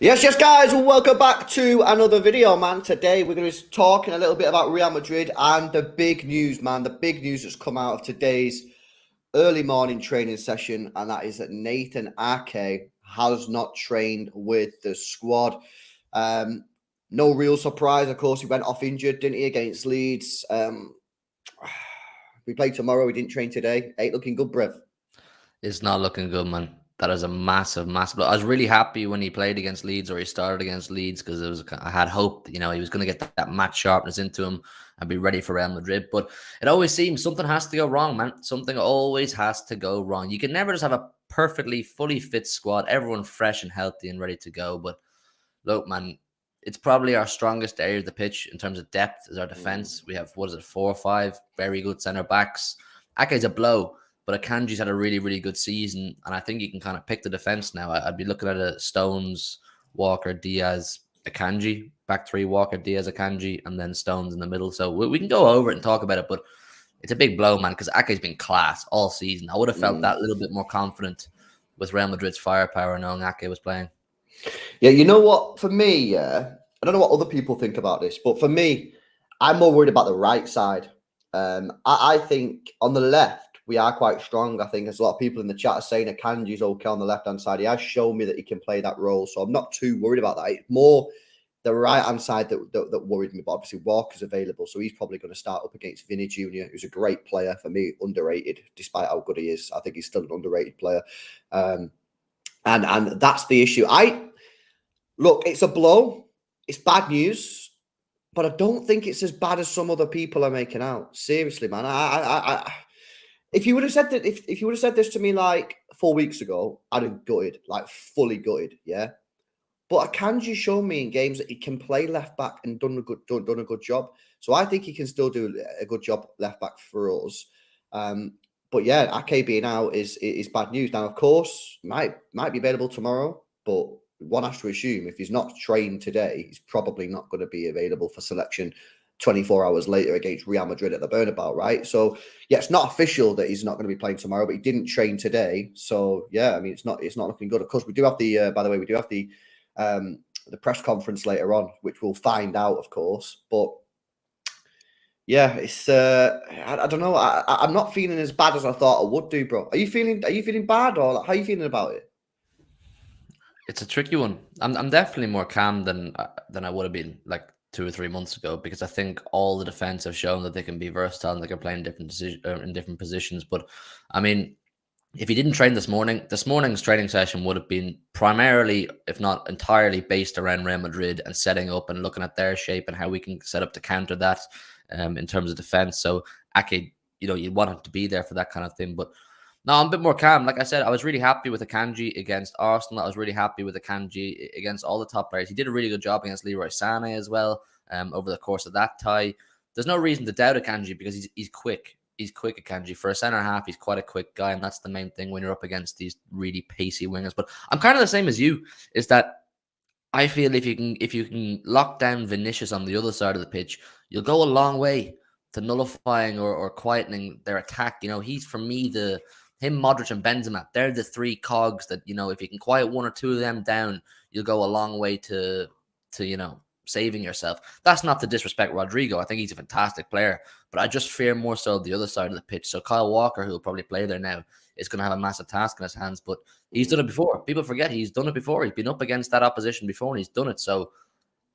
Yes, guys, welcome back to another video, man. Today we're going to be talking a little bit about Real Madrid and the big news, man. The big news that's come out of today's early morning training session, and that is that Nathan Ake has not trained with the squad. No real surprise, of course. He went off injured, didn't he, against Leeds? We play tomorrow. We didn't train today. Ain't looking good, bruv. It's not looking good, man. That is a massive blow. I was really happy when he played against Leeds, or he started against Leeds, because I had hope, he was going to get that match sharpness into him and be ready for Real Madrid. But it always seems something has to go wrong, man. Something always has to go wrong. You can never just have a perfectly fully fit squad, everyone fresh and healthy and ready to go. But look, man, it's probably our strongest area of the pitch in terms of depth is our defense. We have, 4 or 5 very good center backs. Ake's a blow. But Akanji's had a really, really good season, and I think you can kind of pick the defense now. I'd be looking at a Stones, Walker, Diaz, Akanji, back 3, Walker, Diaz, Akanji, and then Stones in the middle. So we can go over it and talk about it, but it's a big blow, man, because Ake's been class all season. I would have felt that little bit more confident with Real Madrid's firepower knowing Ake was playing. Yeah, you know what? For me, I don't know what other people think about this, but for me, I'm more worried about the right side. I think on the left, we are quite strong. I think there's a lot of people in the chat are saying Akanji's okay on the left-hand side. He has shown me that he can play that role, so I'm not too worried about that. It's more the right-hand side that worried me. But obviously, Walker's available, so he's probably going to start up against Vinny Jr., who's a great player for me, underrated, despite how good he is. I think he's still an underrated player. And that's the issue. Look, it's a blow. It's bad news, but I don't think it's as bad as some other people are making out. Seriously, man. If you would have said that, if you would have said this to me like 4 weeks ago, I'd have gutted, like fully gutted, yeah. But Akanji showed me in games that he can play left back and done a good job. So I think he can still do a good job left back for us. But yeah, Ake being out is bad news. Now, of course, might be available tomorrow, but one has to assume if he's not trained today, he's probably not going to be available for selection 24 hours later against Real Madrid at the Bernabeu, right? So yeah, it's not official that he's not going to be playing tomorrow, but he didn't train today. So yeah, I mean, it's not looking good. Of course, we do have the by the way, we do have the press conference later on, which we'll find out, of course. But yeah, it's I don't know. I'm not feeling as bad as I thought I would do, bro. Are you feeling bad, or how are you feeling about it? It's a tricky one. I'm definitely more calm than I would have been like 2 or 3 months ago, because I think all the defense have shown that they can be versatile and they can play in different positions. But I mean, if he didn't train this morning's training session would have been primarily, if not entirely, based around Real Madrid and setting up and looking at their shape and how we can set up to counter that in terms of defense. So Ake, you'd want him to be there for that kind of thing. But no, I'm a bit more calm. Like I said, I was really happy with Akanji against Arsenal. I was really happy with Akanji against all the top players. He did a really good job against Leroy Sané as well over the course of that tie. There's no reason to doubt Akanji because he's quick. He's quick, Akanji. For a centre half, he's quite a quick guy, and that's the main thing when you're up against these really pacey wingers. But I'm kind of the same as you, is that I feel if you can lock down Vinicius on the other side of the pitch, you'll go a long way to nullifying or quietening their attack. He's for me him, Modric and Benzema. They're the three cogs that if you can quiet one or two of them down, you'll go a long way to saving yourself. That's not to disrespect Rodrigo. I think he's a fantastic player, but I just fear more so the other side of the pitch. So Kyle Walker, who will probably play there now, is going to have a massive task in his hands, but he's done it before. People forget he's done it before. He's been up against that opposition before, and he's done it. So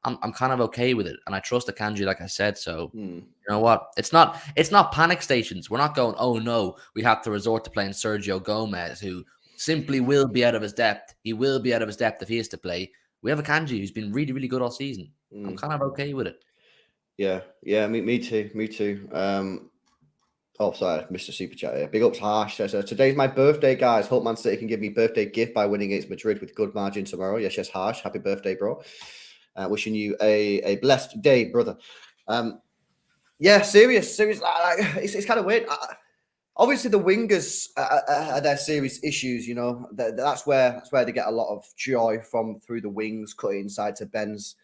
I'm kind of okay with it, and I trust Akanji, like I said. So you know what? It's not panic stations. We're not going, oh no, we have to resort to playing Sergio Gomez, who simply will be out of his depth. He will be out of his depth if he is to play. We have Akanji, who's been really, really good all season. I'm kind of okay with it. Yeah, me too. Oh, sorry, Mr. Super Chat here. Big ups, Harsh. Says, today's my birthday, guys. Hope Man City can give me birthday gift by winning against Madrid with good margin tomorrow. Yes, Harsh. Happy birthday, bro. Wishing you a blessed day, brother. Yeah, serious. It's kind of weird. Obviously, the wingers are their serious issues. That's where they get a lot of joy from, through the wings, cutting inside to Benz,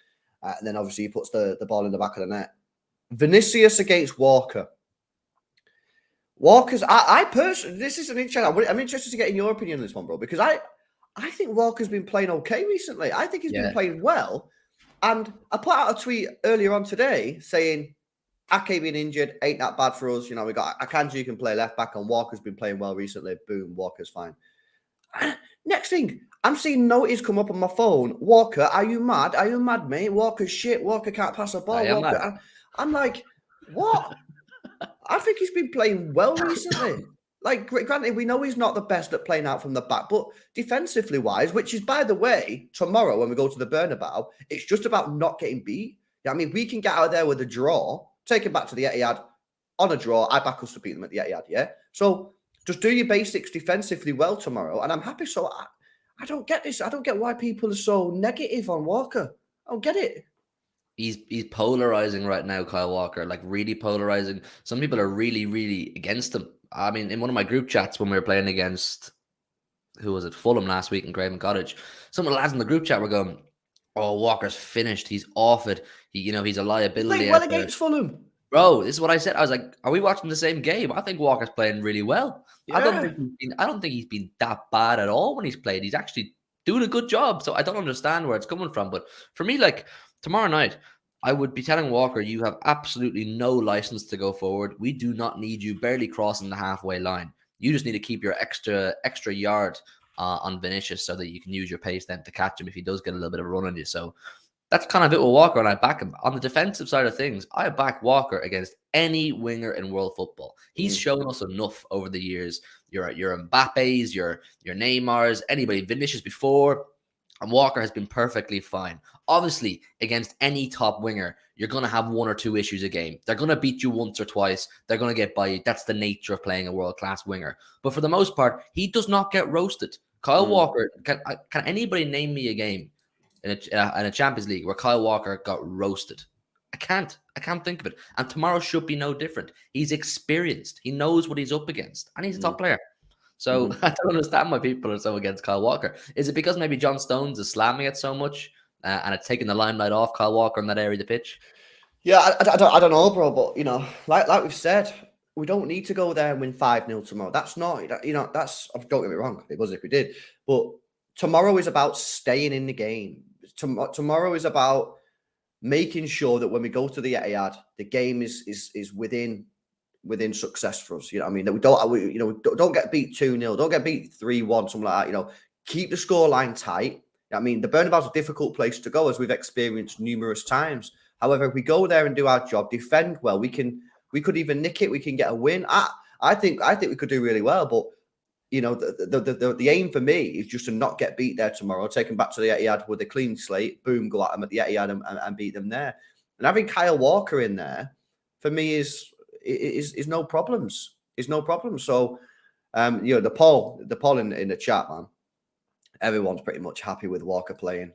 and then obviously he puts the ball in the back of the net. Vinicius against Walker. Walker's. I personally, this is an interesting. I'm interested to get in your opinion on this one, bro, because I think Walker's been playing okay recently. I think he's been playing well, and I put out a tweet earlier on today saying, Ake being injured ain't that bad for us. We got Akanji who can play left back, and Walker's been playing well recently. Boom, Walker's fine. Next thing, I'm seeing notice come up on my phone. Walker, are you mad? Are you mad, mate? Walker's shit. Walker can't pass a ball. Walker. I'm like, what? I think he's been playing well recently. Like, granted, we know he's not the best at playing out from the back, but defensively wise, which is, by the way, tomorrow when we go to the Bernabeu, it's just about not getting beat. We can get out of there with a draw, take it back to the Etihad on a draw. I back us to beat them at the Etihad, yeah? So just do your basics defensively well tomorrow, and I'm happy. So I don't get this. I don't get why people are so negative on Walker. I don't get it. He's polarizing right now, Kyle Walker, like really polarizing. Some people are really, really against him. I mean, in one of my group chats when we were playing against, who was it, Fulham last week in Craven Cottage, some of the lads in the group chat were going, oh, Walker's finished. He's off it. He's a liability. Played well against Fulham. Bro, this is what I said. I was like, are we watching the same game? I think Walker's playing really well. Yeah. I don't think he's been that bad at all when he's played. He's actually doing a good job. So I don't understand where it's coming from. But for me, like, tomorrow night, I would be telling Walker, you have absolutely no license to go forward. We do not need you barely crossing the halfway line. You just need to keep your extra yard on Vinicius so that you can use your pace then to catch him if he does get a little bit of a run on you. So that's kind of it with Walker, and I back him. On the defensive side of things, I back Walker against any winger in world football. He's shown us enough over the years. Your Mbappe's, your Neymar's, anybody, Vinicius before, and Walker has been perfectly fine. Obviously, against any top winger, you're going to have one or two issues a game. They're going to beat you once or twice. They're going to get by you. That's the nature of playing a world-class winger. But for the most part, he does not get roasted. Kyle Walker, can anybody name me a game in a Champions League where Kyle Walker got roasted? I can't think of it. And tomorrow should be no different. He's experienced. He knows what he's up against. And he's a top player. So I don't understand why people are so against Kyle Walker. Is it because maybe John Stones is slamming it so much and it's taking the limelight off Kyle Walker in that area of the pitch? Yeah, I don't know, bro. But, like we've said, we don't need to go there and win 5-0 tomorrow. That's not, that's, don't get me wrong, it was if we did. But tomorrow is about staying in the game. Tomorrow is about making sure that when we go to the Etihad, the game is within success for us. That we don't get beat 2-0, don't get beat 3-1, something like that. Keep the scoreline tight. The Bernabeu's a difficult place to go, as we've experienced numerous times. However, if we go there and do our job, defend well, we could even nick it. We can get a win. I think we could do really well. But the aim for me is just to not get beat there tomorrow. Take them back to the Etihad with a clean slate. Boom, go at them at the Etihad and beat them there. And having Kyle Walker in there for me is no problems. Is no problem. So, the poll in the chat, man. Everyone's pretty much happy with Walker playing.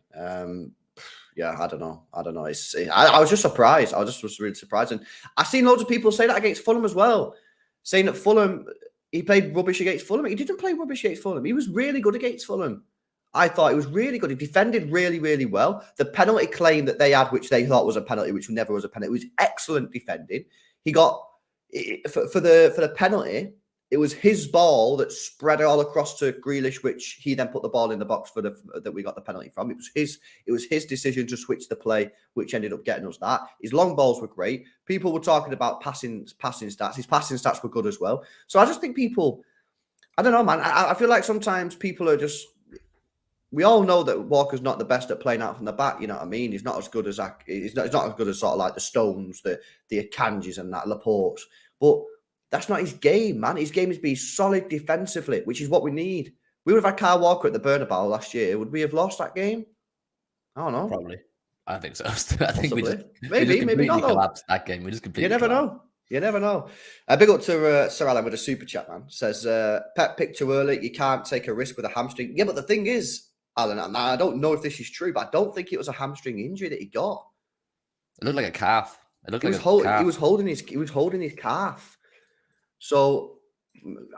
Yeah, I don't know. I was just surprised. I was really surprised. And I've seen loads of people say that against Fulham as well. saying that Fulham, he played rubbish against Fulham. He didn't play rubbish against Fulham. He was really good against Fulham. I thought he was really good. He defended really, really well. The penalty claim that they had, which they thought was a penalty, which never was a penalty, was excellent defending. He got for the penalty. It was his ball that spread all across to Grealish, which he then put the ball in the box for that we got the penalty from. It was his decision to switch the play, which ended up getting us that. His long balls were great. People were talking about passing stats. His passing stats were good as well. So I just think people, I don't know, man. I feel like sometimes people are just. We all know that Walker's not the best at playing out from the back. You know what I mean? He's not as good as he's not as good as sort of like the Stones, the Akanjis and that Laporte. But that's not his game, man. His game is being solid defensively, which is what we need. We would have had Kyle Walker at the Bernabeu last year. Would we have lost that game? I don't know. Probably. I think so. I think we just maybe not. Collapsed that game. We just completely. You never know. You never know. Big up to Sir Alan with a super chat, man. Says Pep picked too early. You can't take a risk with a hamstring. Yeah, but the thing is, Alan, and I don't know if this is true, but I don't think it was a hamstring injury that he got. It looked like a calf. It looked like he was holding his calf. So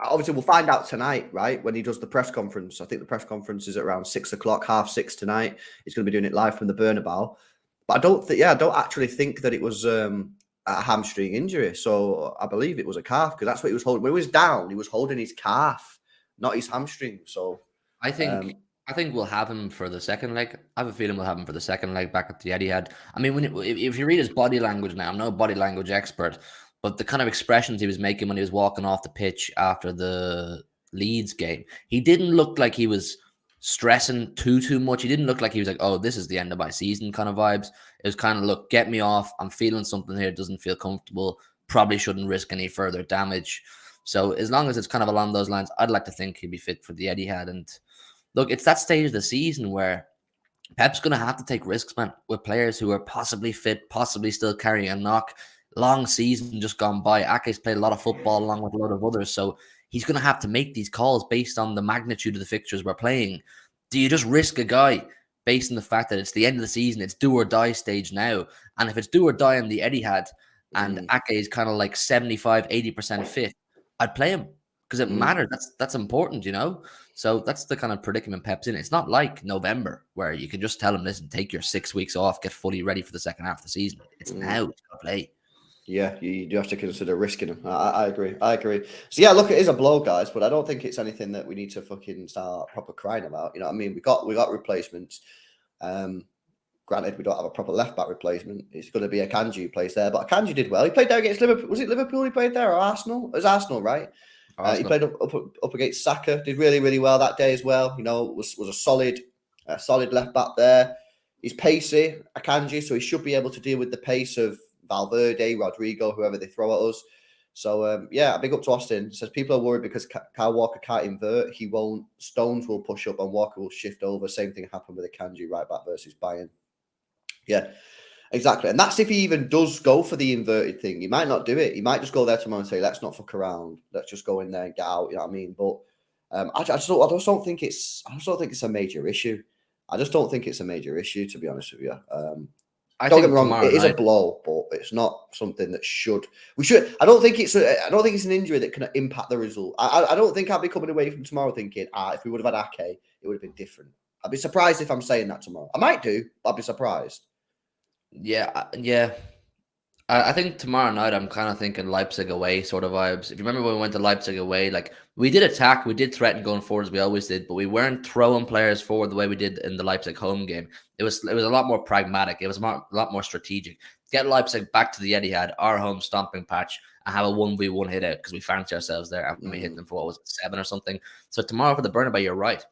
obviously we'll find out tonight, right? When he does the press conference. I think the press conference is at around 6:00, 6:30 tonight. He's going to be doing it live from the Bernabeu. But I don't actually think that it was a hamstring injury. So I believe it was a calf because that's what he was holding. When he was down, he was holding his calf, not his hamstring. So I think we'll have him for the second leg. I have a feeling we'll have him for the second leg back at the Etihad. I mean, if you read his body language now, I'm no body language expert, but the kind of expressions he was making when he was walking off the pitch after the Leeds game, he didn't look like he was stressing too much. He didn't look like he was like, oh, this is the end of my season kind of vibes. It was kind of, look, get me off. I'm feeling something here. It doesn't feel comfortable. Probably shouldn't risk any further damage. So as long as it's kind of along those lines, I'd like to think he'd be fit for the Etihad. And look, it's that stage of the season where Pep's going to have to take risks, man, with players who are possibly fit, possibly still carrying a knock. Long season just gone by. Ake's played a lot of football along with a lot of others. So he's going to have to make these calls based on the magnitude of the fixtures we're playing. Do you just risk a guy based on the fact that it's the end of the season, it's do or die stage now? And if it's do or die in the Etihad and Ake is kind of like 75, 80% fit, I'd play him because it matters. That's important, you know? So that's the kind of predicament Pep's in. It's not like November where you can just tell him, listen, take your 6 weeks off, get fully ready for the second half of the season. It's now he's got to play. Yeah, you do have to consider risking him. I agree. So yeah, look, it is a blow, guys, but I don't think it's anything that we need to fucking start proper crying about. You know what I mean? We got replacements. Granted, we don't have a proper left back replacement. It's going to be Akanji who plays there, but Akanji did well. He played there against Liverpool. Was it Liverpool he played there or Arsenal? It was Arsenal, right? He played up against Saka. Did really, really well that day as well. You know, was a solid left back there. He's pacey, Akanji, so he should be able to deal with the pace of Valverde, Rodrigo, whoever they throw at us. So, yeah, big up to Austin. Says people are worried because Kyle Walker can't invert. He won't. Stones will push up and Walker will shift over. Same thing happened with Akanji right back versus Bayern. Yeah, exactly. And that's if he even does go for the inverted thing. He might not do it. He might just go there tomorrow and say, let's not fuck around. Let's just go in there and get out. You know what I mean? But I just don't think it's a major issue. I just don't think it's a major issue, to be honest with you. Don't get me wrong, it is a blow, but it's not something that we should. I don't think it's an injury that can impact the result. I don't think I'll be coming away from tomorrow thinking, if we would have had Ake, it would have been different. I'd be surprised if I'm saying that tomorrow. I might do, but I'd be surprised. Yeah. I think tomorrow night I'm kind of thinking Leipzig away sort of vibes. If you remember when we went to Leipzig away, like we did attack, we did threaten going forward as we always did, but we weren't throwing players forward the way we did in the Leipzig home game. It was a lot more pragmatic. It was a lot more strategic. Get Leipzig back to the Etihad, our home stomping patch, and have a 1v1 hit out because we fancy ourselves there after we hit them for what was it, 7 or something. So tomorrow for the Bernabeu, you're right.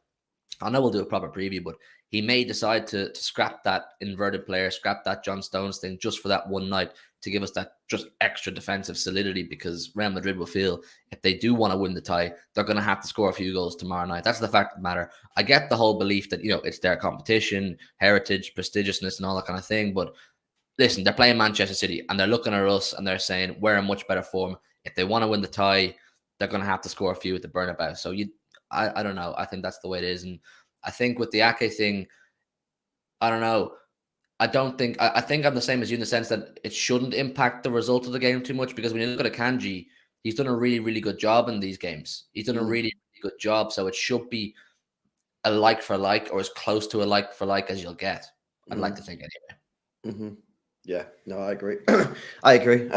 I know we'll do a proper preview, but he may decide to scrap that inverted player, scrap that John Stones thing just for that one night to give us that just extra defensive solidity, because Real Madrid will feel if they do want to win the tie, they're going to have to score a few goals tomorrow night. That's the fact of the matter. I get the whole belief that, it's their competition, heritage, prestigiousness, and all that kind of thing. But listen, they're playing Manchester City and they're looking at us and they're saying we're in much better form. If they want to win the tie, they're going to have to score a few at the Bernabeu. So I don't know. I think that's the way it is. And I think with the Ake thing, I don't know. I think I'm the same as you in the sense that it shouldn't impact the result of the game too much, because when you look at Akanji, He's done a really, really good job in these games. He's done a really, really good job. So it should be a like for like, or as close to a like for like as you'll get. I'd like to think anyway. Yeah, no, I agree. I agree.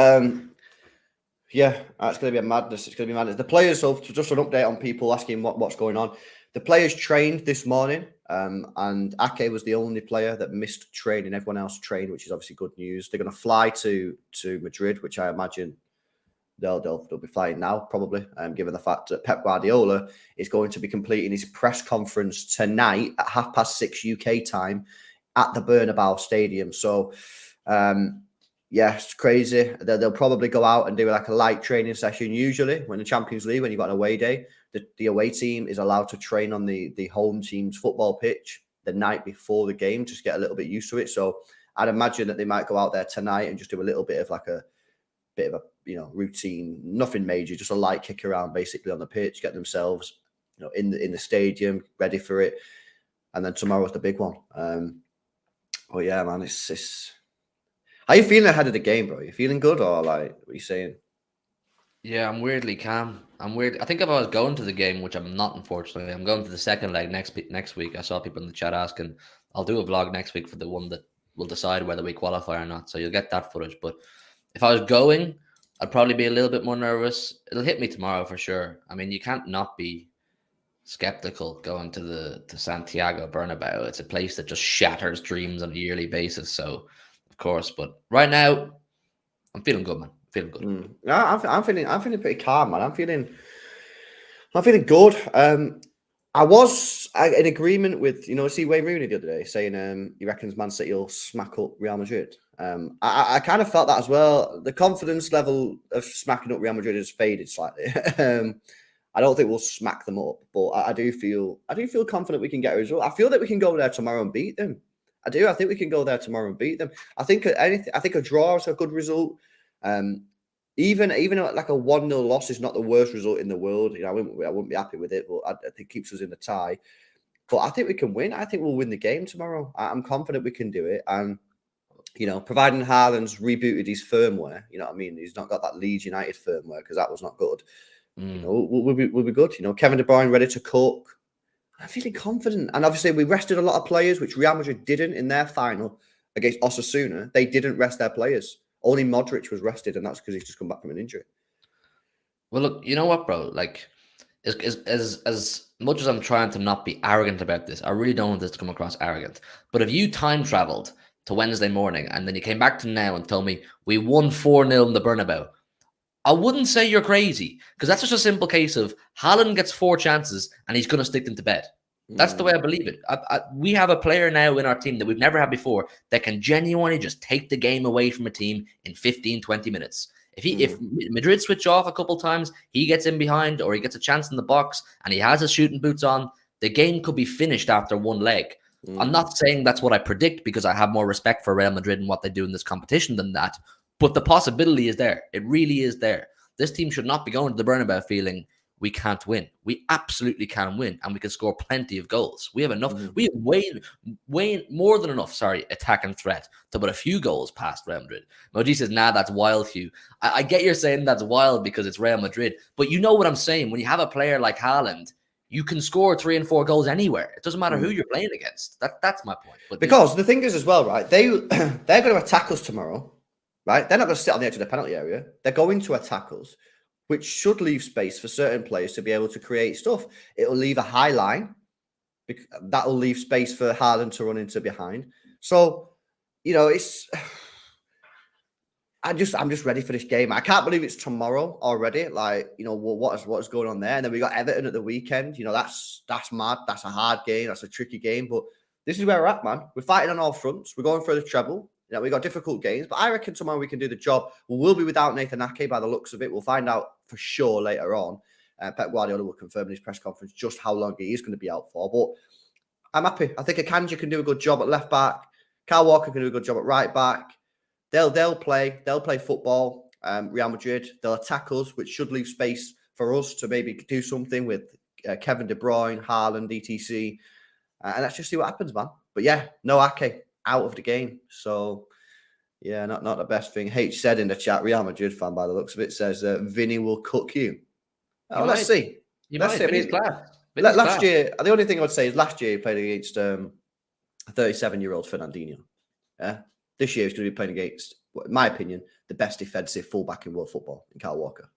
Yeah, it's going to be a madness. It's going to be madness. The players, so just an update on people asking what's going on. The players trained this morning, and Ake was the only player that missed training. Everyone else trained, which is obviously good news. They're going to fly to Madrid, which I imagine they'll be flying now, probably, given the fact that Pep Guardiola is going to be completing his press conference tonight at 6:30 UK time at the Bernabeu Stadium. So, yeah, it's crazy. They'll probably go out and do like a light training session. Usually, when the Champions League, when you've got an away day, the away team is allowed to train on the home team's football pitch the night before the game, just get a little bit used to it. So, I'd imagine that they might go out there tonight and just do a little bit of like a routine, nothing major, just a light kick around basically on the pitch, get themselves in the stadium ready for it, and then tomorrow's the big one. But yeah, man, it's how you feeling ahead of the game, bro? You feeling good, or like what are you saying? Yeah, I'm weirdly calm. I'm weird. I think if I was going to the game, which I'm not, unfortunately, I'm going to the second leg next week. I saw people in the chat asking. I'll do a vlog next week for the one that will decide whether we qualify or not. So you'll get that footage. But if I was going, I'd probably be a little bit more nervous. It'll hit me tomorrow for sure. I mean, you can't not be skeptical going to Santiago Bernabeu. It's a place that just shatters dreams on a yearly basis. So, of course, but right now, I'm feeling good, man. Feeling good. Yeah, I'm feeling pretty calm, man. I'm feeling good. I was in agreement with see Wayne Rooney the other day saying he reckons Man City will smack up Real Madrid. I kind of felt that as well. The confidence level of smacking up Real Madrid has faded slightly. I don't think we'll smack them up, but I do feel confident we can get a result. I feel that we can go there tomorrow and beat them. I do. I think we can go there tomorrow and beat them. I think a draw is a good result. Even like a 1-0 loss is not the worst result in the world. I wouldn't be happy with it, but I think it keeps us in the tie. But I think we can win. I think we'll win the game tomorrow. I'm confident we can do it. And providing Haaland's rebooted his firmware, he's not got that Leeds United firmware because that was not good. We'll be good. Kevin De Bruyne ready to cook. I'm feeling confident. And obviously we rested a lot of players, which Real Madrid didn't in their final against Osasuna. They didn't rest their players. Only Modric was rested, and that's because he's just come back from an injury. Well, look, you know what, bro? Like, as much as I'm trying to not be arrogant about this, I really don't want this to come across arrogant. But if you time traveled to Wednesday morning and then you came back to now and told me we won 4-0 in the Bernabeu, I wouldn't say you're crazy, because that's just a simple case of Haaland gets 4 chances and he's going to stick them to bed. That's the way I believe it. We have a player now in our team that we've never had before that can genuinely just take the game away from a team in 15, 20 minutes. If Madrid switch off a couple times, he gets in behind or he gets a chance in the box and he has his shooting boots on, the game could be finished after one leg. I'm not saying that's what I predict because I have more respect for Real Madrid and what they do in this competition than that, but the possibility is there. It really is there. This team should not be going to the Bernabeu feeling we can't win. We absolutely can win, and we can score plenty of goals. We have enough. We have way more than enough. Attack and threat to put a few goals past Real Madrid. Moji says, "Nah, that's wild, Hugh." I get you're saying that's wild because it's Real Madrid, but you know what I'm saying. When you have a player like Haaland, you can score 3 and 4 goals anywhere. It doesn't matter who you're playing against. That's my point. But because the thing is as well, right? They're going to attack us tomorrow, right? They're not going to sit on the edge of the penalty area. They're going to attack us, which should leave space for certain players to be able to create stuff. It'll leave a high line. That'll leave space for Haaland to run into behind. So, it's... I'm just ready for this game. I can't believe it's tomorrow already. Like, what's going on there? And then we got Everton at the weekend. That's mad. That's a hard game. That's a tricky game. But this is where we're at, man. We're fighting on all fronts. We're going for the treble. We got difficult games, but I reckon tomorrow we can do the job. We'll be without Nathan Ake by the looks of it. We'll find out for sure later on. Pep Guardiola will confirm in his press conference just how long he is going to be out for. But I'm happy. I think Akanji can do a good job at left back. Kyle Walker can do a good job at right back. They'll play football. Real Madrid. They'll attack us, which should leave space for us to maybe do something with Kevin De Bruyne, Haaland, etc. And let's just see what happens, man. But yeah, no Ake out of the game. So Yeah, not the best thing. H said in the chat, Real Madrid fan by the looks of it, says Vinny will cook you. Oh, let's see. Let's see. I Vinny's mean, class. Vinny's last class. year, the only thing I would say is last year he played against a 37-year-old Fernandinho. Yeah. This year he's going to be playing against, in my opinion, the best defensive fullback in world football, in Kyle Walker.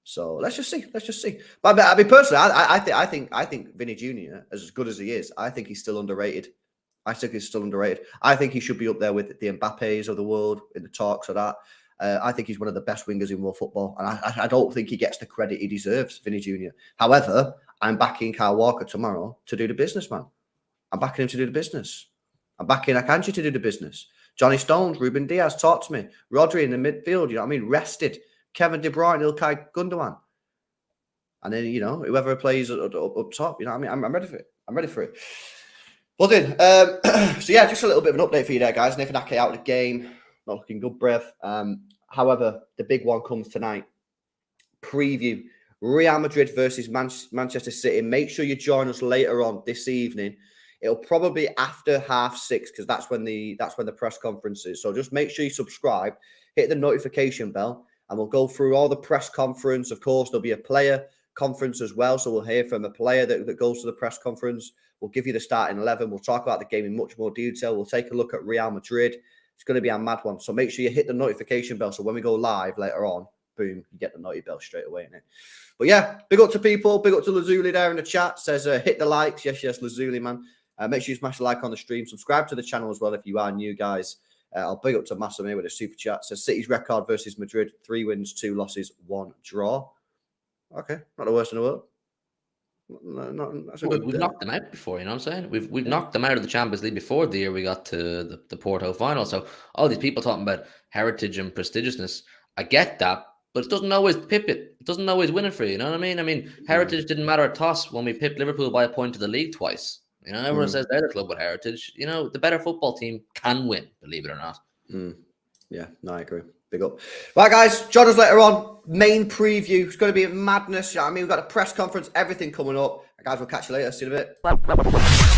So let's just see. Let's just see. But I mean, personally, I think Vinny Jr., as good as he is, I think he's still underrated. I think he's still underrated. I think he should be up there with the Mbappes of the world in the talks of that. I think he's one of the best wingers in world football, and I don't think he gets the credit he deserves, Vinny Jr. However, I'm backing Kyle Walker tomorrow to do the business, man. I'm backing him to do the business. I'm backing Akanji to do the business. Johnny Stones, Ruben Diaz, talk to me. Rodri in the midfield, you know what I mean? Rested. Kevin De Bruyne, Ilkay Gundogan. And then, you know, whoever plays up top, you know what I mean? I'm ready for it. I'm ready for it. Well then, so yeah, just a little bit of an update for you there, guys. Nathan Ake out of the game. Not looking good, Brev. However, the big one comes tonight. Preview. Real Madrid versus Manchester City. Make sure you join us later on this evening. It'll probably be after 6:30 because that's when the press conference is. So just make sure you subscribe, hit the notification bell, and we'll go through all the press conference. Of course, there'll be a player conference as well. So we'll hear from a player that goes to the press conference. We'll give you the starting 11. We'll talk about the game in much more detail. We'll take a look at Real Madrid. It's going to be a mad one. So make sure you hit the notification bell. So when we go live later on, boom, you get the noti bell straight away, innit? But yeah, big up to people. Big up to Lazuli there in the chat. Says, hit the likes. Yes, Lazuli, man. Make sure you smash the like on the stream. Subscribe to the channel as well if you are new, guys. I'll big up to Masame with a super chat. Says City's record versus Madrid: 3 wins, 2 losses, 1 draw. Okay, not the worst in the world. No, that's a good. We've knocked them out before, you know what I'm saying? We've knocked them out of the Champions League before the year we got to the Porto final. So all these people talking about heritage and prestigiousness, I get that, but it doesn't always pip it. It doesn't always win it for you. You know what I mean? I mean, heritage didn't matter at toss when we pipped Liverpool by a point to the league twice. You know, everyone says they're the club with heritage. You know, the better football team can win, believe it or not. Yeah, no, I agree. Big up. Right, guys, join us later on. Main preview. It's going to be madness. You know what I mean? We've got a press conference, everything coming up. Guys, we'll catch you later. See you in a bit.